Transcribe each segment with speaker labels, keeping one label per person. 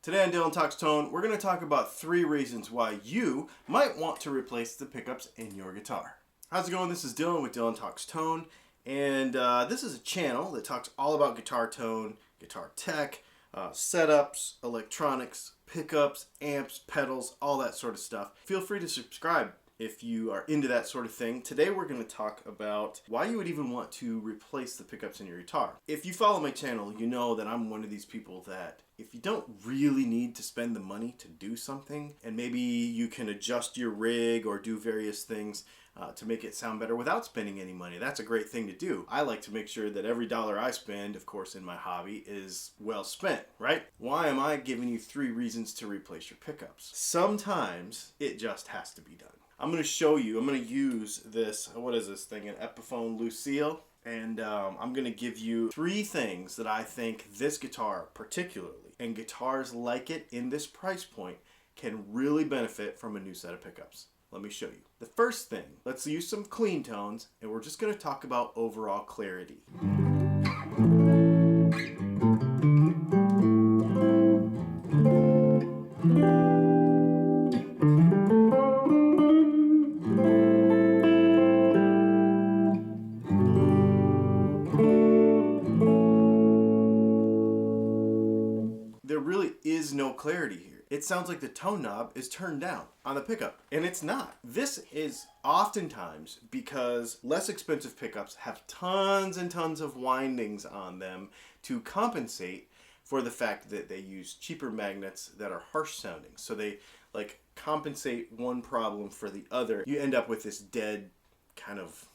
Speaker 1: Today on Dylan Talks Tone, we're going to talk about 3 reasons why you might want to replace the pickups in your guitar. How's it going? This is Dylan with Dylan Talks Tone, and this is a channel that talks all about guitar tone, guitar tech, setups, electronics, pickups, amps, pedals, all that sort of stuff. Feel free to subscribe if you are into that sort of thing. Today we're going to talk about why you would even want to replace the pickups in your guitar. If you follow my channel, you know that I'm one of these people that if you don't really need to spend the money to do something, and maybe you can adjust your rig or do various things to make it sound better without spending any money, that's a great thing to do. I like to make sure that every dollar I spend, of course in my hobby, is well spent, right? Why am I giving you 3 reasons to replace your pickups? Sometimes it just has to be done. I'm going to show you, I'm going to use this, what is this thing, an Epiphone Lucille? And I'm going to give you 3 things that I think this guitar particularly, and guitars like it in this price point, can really benefit from a new set of pickups. Let me show you. The first thing, let's use some clean tones, and we're just going to talk about overall clarity. There really is no clarity here. It sounds like the tone knob is turned down on the pickup, and it's not. This is oftentimes because less expensive pickups have tons and tons of windings on them to compensate for the fact that they use cheaper magnets that are harsh sounding. So they like compensate one problem for the other. You end up with this dead kind of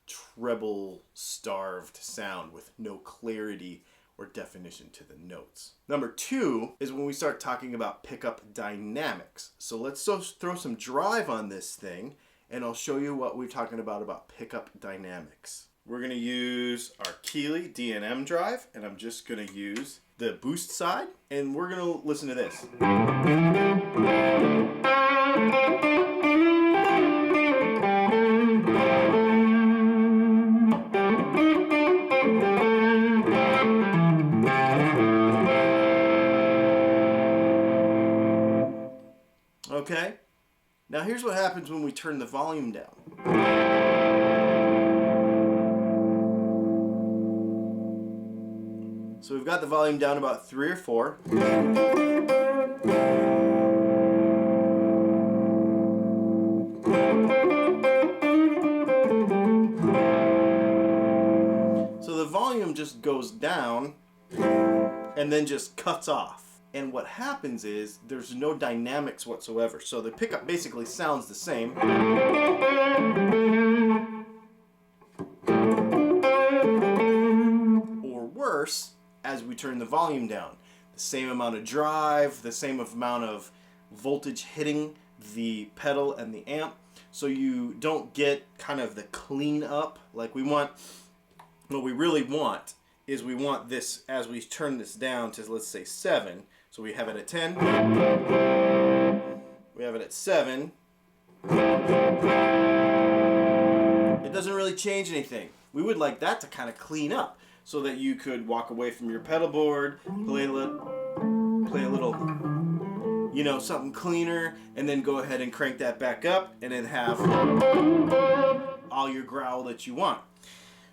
Speaker 1: treble starved sound with no clarity or definition to the notes. Number 2 is when we start talking about pickup dynamics. So let's throw some drive on this thing, and I'll show you what we're talking about pickup dynamics. We're going to use our Keeley D&M drive, and I'm just going to use the boost side, and we're going to listen to this. Okay, now here's what happens when we turn the volume down. So we've got the volume down about 3 or 4. So the volume just goes down and then just cuts off. And what happens is there's no dynamics whatsoever. So the pickup basically sounds the same. Or worse, as we turn the volume down. The same amount of drive, the same amount of voltage hitting the pedal and the amp. So you don't get kind of the clean up like we want. What we really want is we want this, as we turn this down to, let's say, 7. So we have it at 10, we have it at 7. It doesn't really change anything. We would like that to kind of clean up so that you could walk away from your pedal board, play a little, you know, something cleaner, and then go ahead and crank that back up and then have all your growl that you want.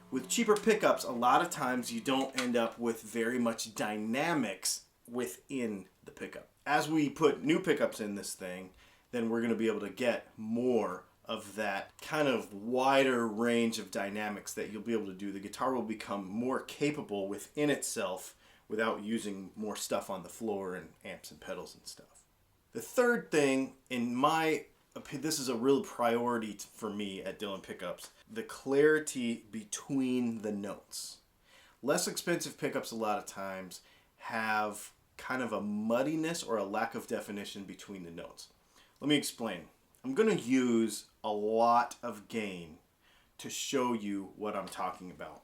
Speaker 1: With cheaper pickups, a lot of times you don't end up with very much dynamics within the pickup. As we put new pickups in this thing, then we're going to be able to get more of that kind of wider range of dynamics that you'll be able to do. The guitar will become more capable within itself without using more stuff on the floor and amps and pedals and stuff. The third thing, in my opinion, this is a real priority for me at Dylan Pickups, the clarity between the notes. Less expensive pickups a lot of times have kind of a muddiness or a lack of definition between the notes. Let me explain. I'm going to use a lot of gain to show you what I'm talking about.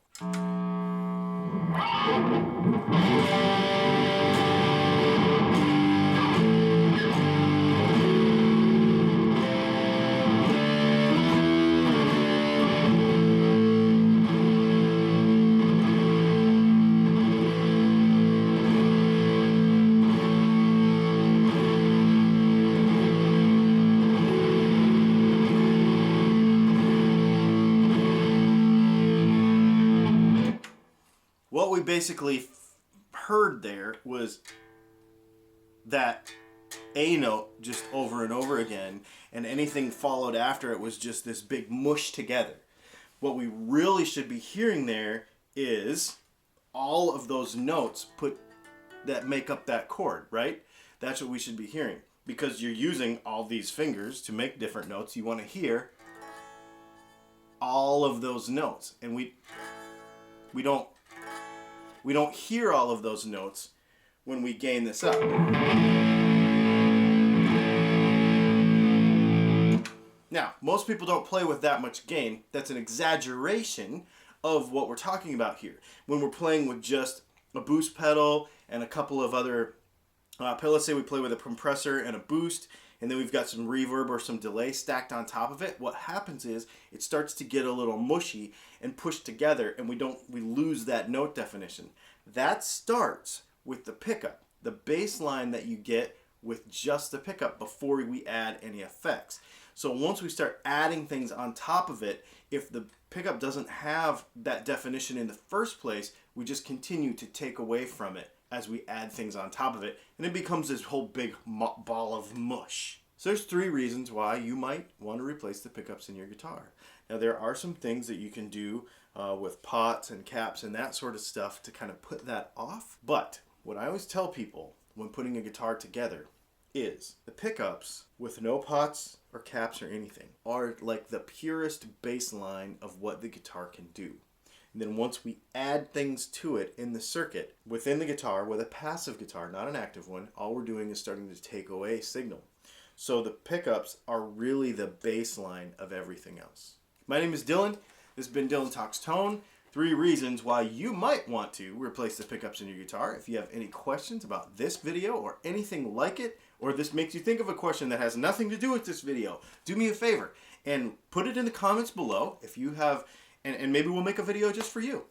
Speaker 1: we basically heard there was that A note just over and over again, and anything followed after it was just this big mush together. What we really should be hearing there is all of those notes that make up that chord, right? That's what we should be hearing. Because you're using all these fingers to make different notes, you want to hear all of those notes. And we don't hear all of those notes when we gain this up. Now, most people don't play with that much gain. That's an exaggeration of what we're talking about here. When we're playing with just a boost pedal and a couple of other let's say we play with a compressor and a boost, and then we've got some reverb or some delay stacked on top of it. What happens is it starts to get a little mushy and pushed together, and we lose that note definition. That starts with the pickup, the bass line that you get with just the pickup before we add any effects. So once we start adding things on top of it, if the pickup doesn't have that definition in the first place, we just continue to take away from it as we add things on top of it, and it becomes this whole big ball of mush. So there's 3 reasons why you might want to replace the pickups in your guitar. Now there are some things that you can do with pots and caps and that sort of stuff to kind of put that off, but what I always tell people when putting a guitar together is the pickups with no pots or caps or anything are like the purest baseline of what the guitar can do. And then once we add things to it in the circuit, within the guitar, with a passive guitar, not an active one, all we're doing is starting to take away signal. So the pickups are really the baseline of everything else. My name is Dylan. This has been Dylan Talks Tone. 3 reasons why you might want to replace the pickups in your guitar. If you have any questions about this video or anything like it, or this makes you think of a question that has nothing to do with this video, do me a favor and put it in the comments below if you have. And maybe we'll make a video just for you.